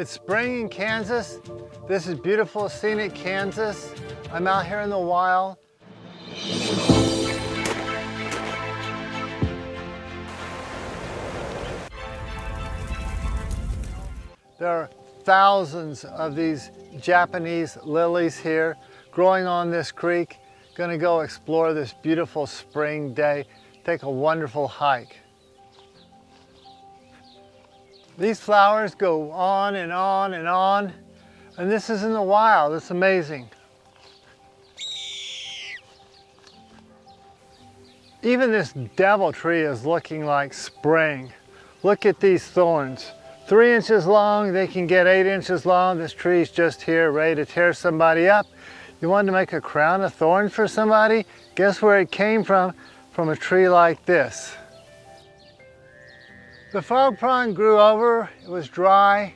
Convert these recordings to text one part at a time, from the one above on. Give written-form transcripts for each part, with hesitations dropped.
It's spring in Kansas. This is beautiful Scenic, Kansas. I'm out here in the wild. There are thousands of these Japanese lilies here growing on this creek. Gonna go explore this beautiful spring day, take a wonderful hike. These flowers go on and on and on, and this is in the wild. It's amazing. Even this devil tree is looking like spring. Look at these thorns. 3 inches long, they can get 8 inches long. This tree is just here ready to tear somebody up. You wanted to make a crown of thorns for somebody? Guess where it came from? From a tree like this. The fog pond grew over, it was dry.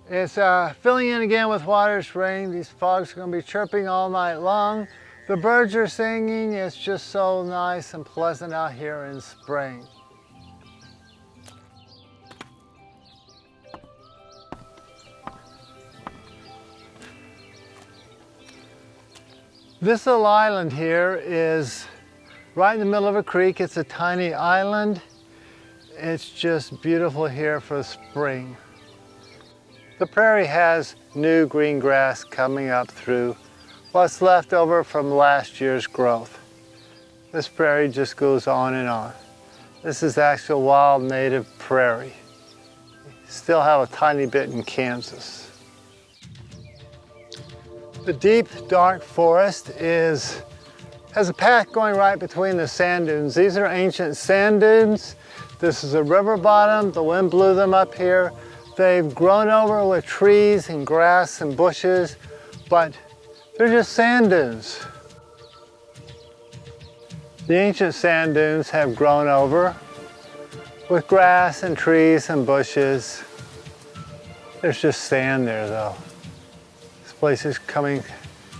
It's filling in again with water, it's raining. These frogs are gonna be chirping all night long. The birds are singing. It's just so nice and pleasant out here in spring. This little island here is right in the middle of a creek. It's a tiny island. It's just beautiful here for spring. The prairie has new green grass coming up through what's left over from last year's growth. This prairie just goes on and on. This is actual wild native prairie. Still have a tiny bit in Kansas. The deep, dark forest has a path going right between the sand dunes. These are ancient sand dunes. This is a river bottom. The wind blew them up here. They've grown over with trees and grass and bushes, but they're just sand dunes. The ancient sand dunes have grown over with grass and trees and bushes. There's just sand there though. This place is coming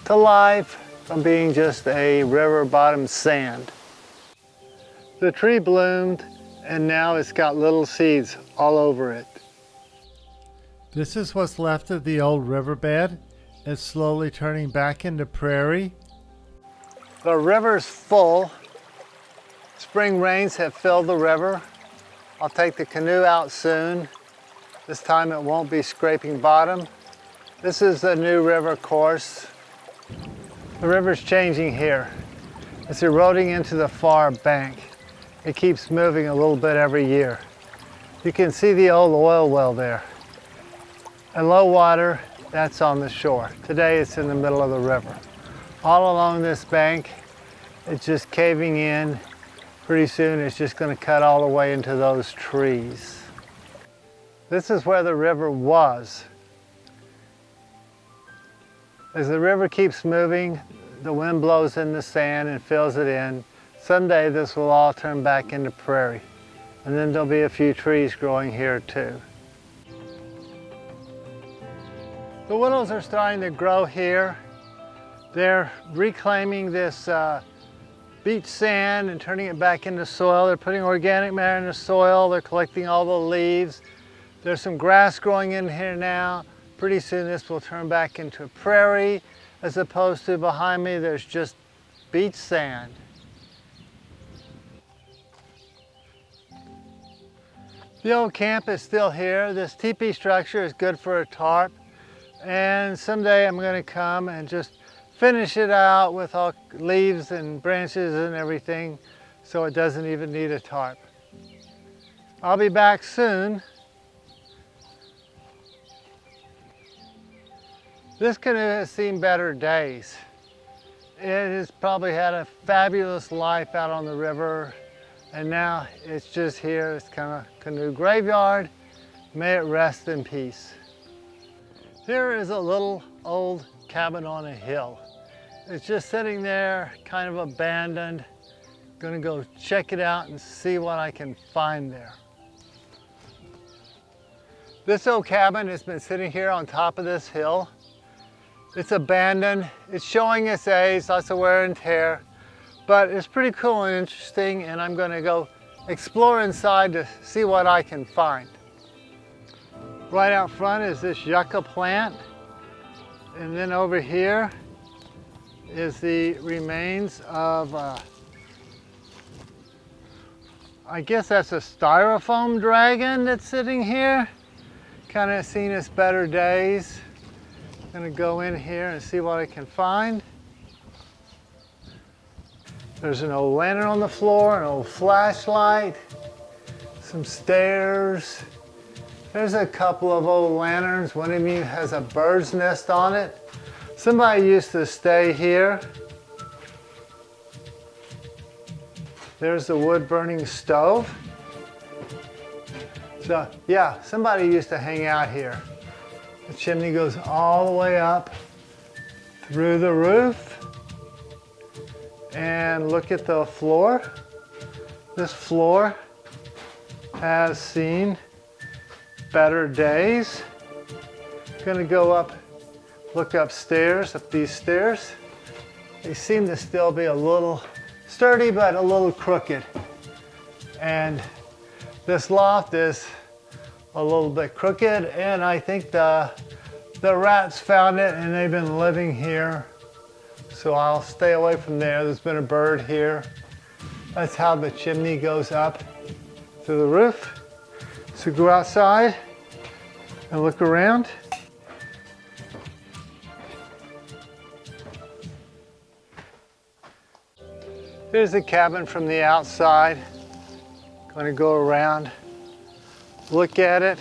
to life from being just a river bottom sand. The tree bloomed and now it's got little seeds all over it. This is what's left of the old riverbed. It's slowly turning back into prairie. The river's full. Spring rains have filled the river. I'll take the canoe out soon. This time it won't be scraping bottom. This is the new river course. The river's changing here. It's eroding into the far bank. It keeps moving a little bit every year. You can see the old oil well there. At low water, that's on the shore. Today it's in the middle of the river. All along this bank, it's just caving in. Pretty soon it's just going to cut all the way into those trees. This is where the river was. As the river keeps moving, the wind blows in the sand and fills it in. Someday this will all turn back into prairie. And then there'll be a few trees growing here too. The willows are starting to grow here. They're reclaiming this beach sand and turning it back into soil. They're putting organic matter in the soil. They're collecting all the leaves. There's some grass growing in here now. Pretty soon this will turn back into a prairie, as opposed to behind me there's just beach sand. The old camp is still here. This teepee structure is good for a tarp. And someday I'm going to come and just finish it out with all leaves and branches and everything, so it doesn't even need a tarp. I'll be back soon. This canoe has seen better days. It has probably had a fabulous life out on the river, and now it's just here. It's kind of Canoe Graveyard. May it rest in peace. Here is a little old cabin on a hill. It's just sitting there, kind of abandoned. Gonna go check it out and see what I can find there. This old cabin has been sitting here on top of this hill. It's abandoned. It's showing its age, lots of wear and tear, but it's pretty cool and interesting, and I'm gonna go explore inside to see what I can find. Right out front is this Yucca plant. And then over here is the remains of, I guess that's a styrofoam dragon that's sitting here. Kind of seen its better days. Gonna go in here and see what I can find. There's an old lantern on the floor, an old flashlight, some stairs. There's a couple of old lanterns. One of them has a bird's nest on it. Somebody used to stay here. There's the wood burning stove. So yeah, somebody used to hang out here. The chimney goes all the way up through the roof. And look at the floor. This floor has seen better days. Gonna go up, look upstairs, up these stairs. They seem to still be a little sturdy, but a little crooked. And this loft is a little bit crooked, and I think the rats found it and they've been living here. So I'll stay away from there. There's been a bird here. That's how the chimney goes up through the roof. So go outside and look around. Here's the cabin from the outside. Going to go around, look at it.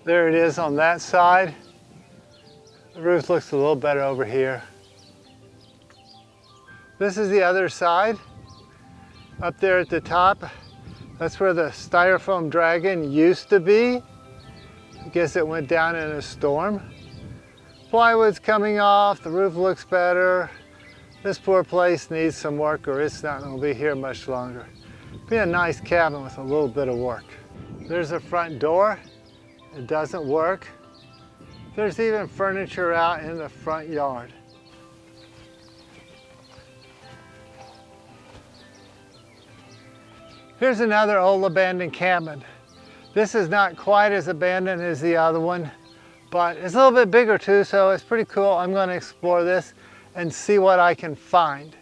There it is on that side. The roof looks a little better over here. This is the other side. Up there at the top, that's where the styrofoam dragon used to be. I guess it went down in a storm. Plywood's coming off, the roof looks better. This poor place needs some work or it's not gonna be here much longer. Be a nice cabin with a little bit of work. There's a front door. It doesn't work. There's even furniture out in the front yard. Here's another old abandoned cabin. This is not quite as abandoned as the other one, but it's a little bit bigger too, so it's pretty cool. I'm going to explore this and see what I can find.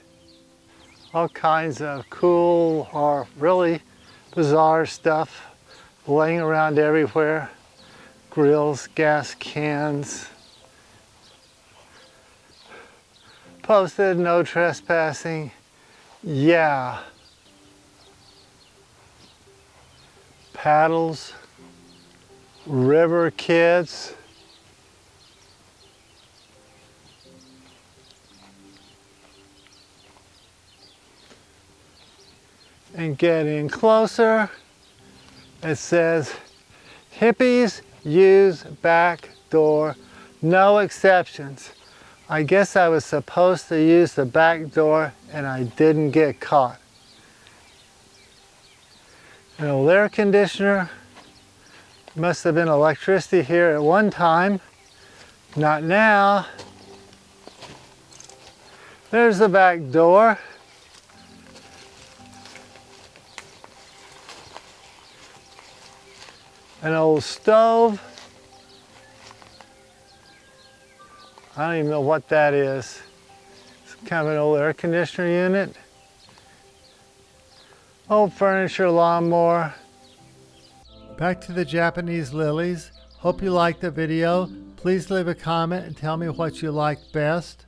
All kinds of cool or really bizarre stuff laying around everywhere. Grills, gas cans. Posted no trespassing. Yeah. Paddles, river kids. And getting closer, it says, hippies use back door, no exceptions. I guess I was supposed to use the back door and I didn't get caught. An old air conditioner. Must have been electricity here at one time. Not now. There's the back door. An old stove. I don't even know what that is. It's kind of an old air conditioner unit. Old furniture, lawnmower. Back to the Japanese lilies. Hope you liked the video. Please leave a comment and tell me what you liked best.